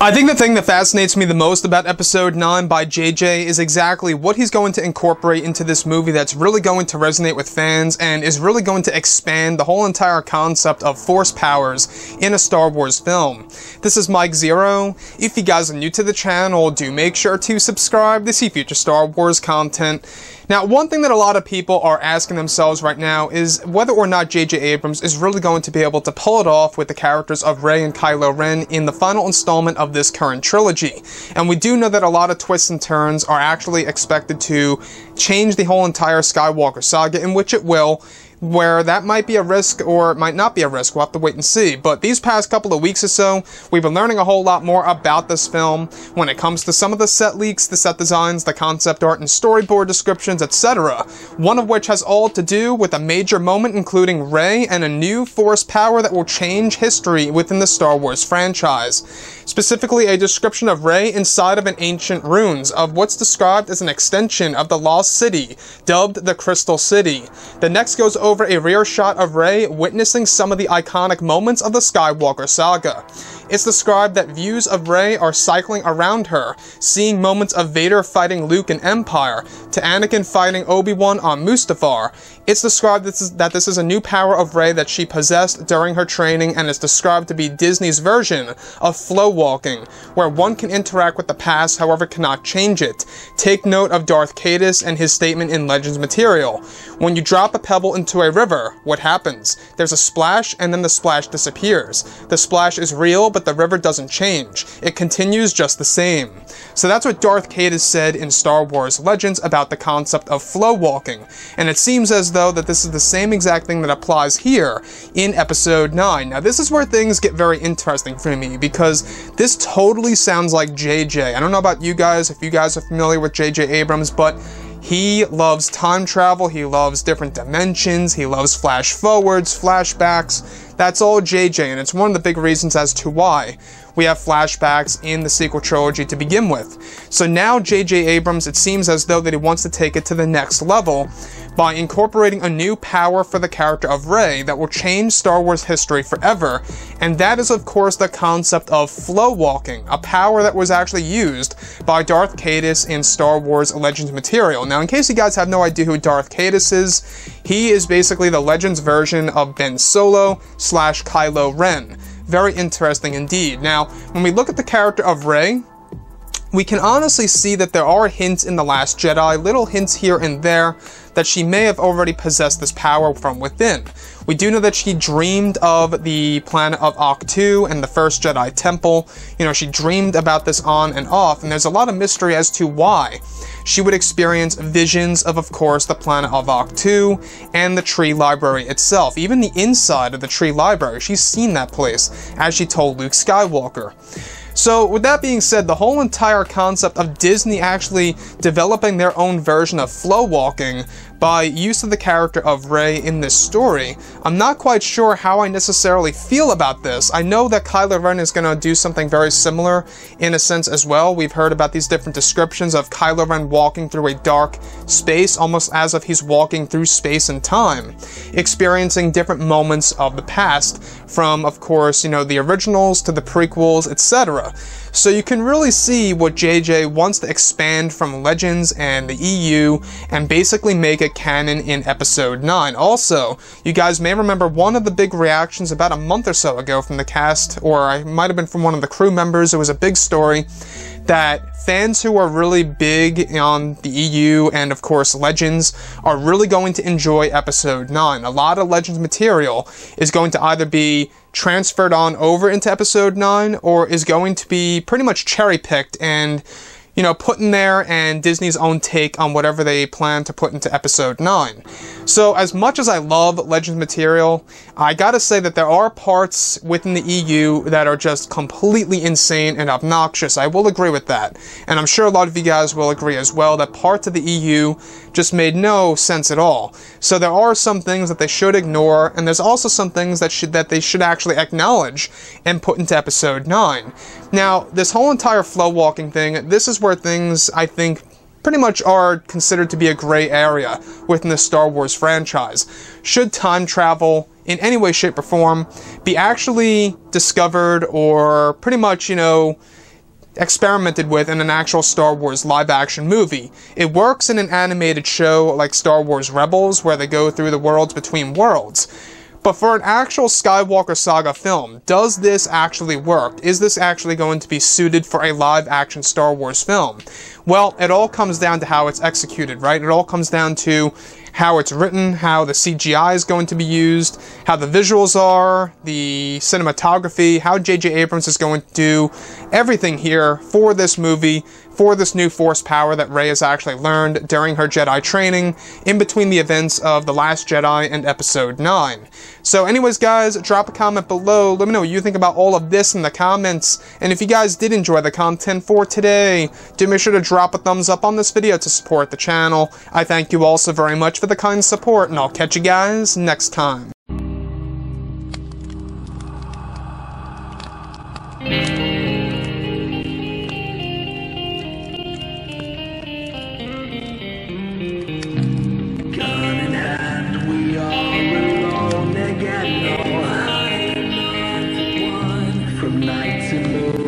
I think the thing that fascinates me the most about Episode 9 by JJ is exactly what he's going to incorporate into this movie that's really going to resonate with fans and is really going to expand the whole entire concept of force powers in a Star Wars film. This is Mike Zero. If you guys are new to the channel, do make sure to subscribe to see future Star Wars content. Now, one thing that a lot of people are asking themselves right now is whether or not JJ Abrams is really going to be able to pull it off with the characters of Rey and Kylo Ren in the final installment of this current trilogy. And we do know that a lot of twists and turns are actually expected to change the whole entire Skywalker saga, in which it will, where that might be a risk or it might not be a risk. We'll have to wait and see. But these past couple of weeks or so, we've been learning a whole lot more about this film when it comes to some of the set leaks, the set designs, the concept art and storyboard descriptions, etc. One of which has all to do with a major moment including Rey and a new force power that will change history within the Star Wars franchise. Specifically, a description of Rey inside of an ancient ruins of what's described as an extension of the Lost City, dubbed the Crystal City. The next goes over a rear shot of Rey witnessing some of the iconic moments of the Skywalker saga. It's described that views of Rey are cycling around her, seeing moments of Vader fighting Luke in Empire, to Anakin fighting Obi-Wan on Mustafar. It's described that this is a new power of Rey that she possessed during her training, and is described to be Disney's version of flow walking, where one can interact with the past, however cannot change it. Take note of Darth Caedus and his statement in Legends material. When you drop a pebble into a river, what happens? There's a splash, and then the splash disappears. The splash is real, but the river doesn't change. It continues just the same. So that's what Darth Caedus said in Star Wars Legends about the concept of flow walking, and it seems as though that this is the same exact thing that applies here in Episode 9. Now this is where things get very interesting for me, because this totally sounds like JJ. I don't know about you guys, if you guys are familiar with JJ Abrams, but he loves time travel, he loves different dimensions, he loves flash forwards, flashbacks. That's all JJ, and it's one of the big reasons as to why we have flashbacks in the sequel trilogy to begin with. So now JJ Abrams, it seems as though that he wants to take it to the next level by incorporating a new power for the character of Rey that will change Star Wars history forever, and that is of course the concept of flow walking, a power that was actually used by Darth Caedus in Star Wars Legends material. Now in case you guys have no idea who Darth Caedus is, he is basically the Legends version of Ben Solo / Kylo Ren. Very interesting indeed. Now, when we look at the character of Rey, we can honestly see that there are hints in The Last Jedi, little hints here and there, that she may have already possessed this power from within. We do know that she dreamed of the planet of Ahch-To and the First Jedi Temple. You know, she dreamed about this on and off, and there's a lot of mystery as to why she would experience visions of course, the planet of Ahch-To and the tree library itself. Even the inside of the tree library, she's seen that place, as she told Luke Skywalker. So with that being said, the whole entire concept of Disney actually developing their own version of flow walking by use of the character of Rey in this story, I'm not quite sure how I necessarily feel about this. I know that Kylo Ren is going to do something very similar in a sense as well. We've heard about these different descriptions of Kylo Ren walking through a dark space, almost as if he's walking through space and time, experiencing different moments of the past, from of course, you know, the originals to the prequels, etc. So you can really see what JJ wants to expand from Legends and the EU and basically make it canon in Episode 9. Also, you guys may remember one of the big reactions about a month or so ago from the cast, or I might have been from one of the crew members. It was a big story that fans who are really big on the EU and of course Legends are really going to enjoy Episode 9. A lot of Legends material is going to either be transferred on over into Episode 9 or is going to be pretty much cherry-picked and, you know, put in there and Disney's own take on whatever they plan to put into Episode 9. So as much as I love Legends material, I gotta say that there are parts within the EU that are just completely insane and obnoxious. I will agree with that. And I'm sure a lot of you guys will agree as well that parts of the EU just made no sense at all. So there are some things that they should ignore, and there's also some things that they should actually acknowledge and put into Episode 9. Now, this whole entire flow walking thing, this is where things, I think, pretty much are considered to be a gray area within the Star Wars franchise. Should time travel, in any way, shape, or form, be actually discovered or pretty much, you know, experimented with in an actual Star Wars live-action movie. It works in an animated show like Star Wars Rebels, where they go through the worlds between worlds. But for an actual Skywalker Saga film, does this actually work? Is this actually going to be suited for a live-action Star Wars film? Well, it all comes down to how it's executed, right? It all comes down to how it's written, how the CGI is going to be used, how the visuals are, the cinematography, how JJ Abrams is going to do everything here for this movie, for this new Force power that Rey has actually learned during her Jedi training, in between the events of The Last Jedi and Episode 9. So anyways guys, drop a comment below, let me know what you think about all of this in the comments, and if you guys did enjoy the content for today, do make sure to drop a thumbs up on this video to support the channel. I thank you all so very much for the kind support, and I'll catch you guys next time. From night to moon.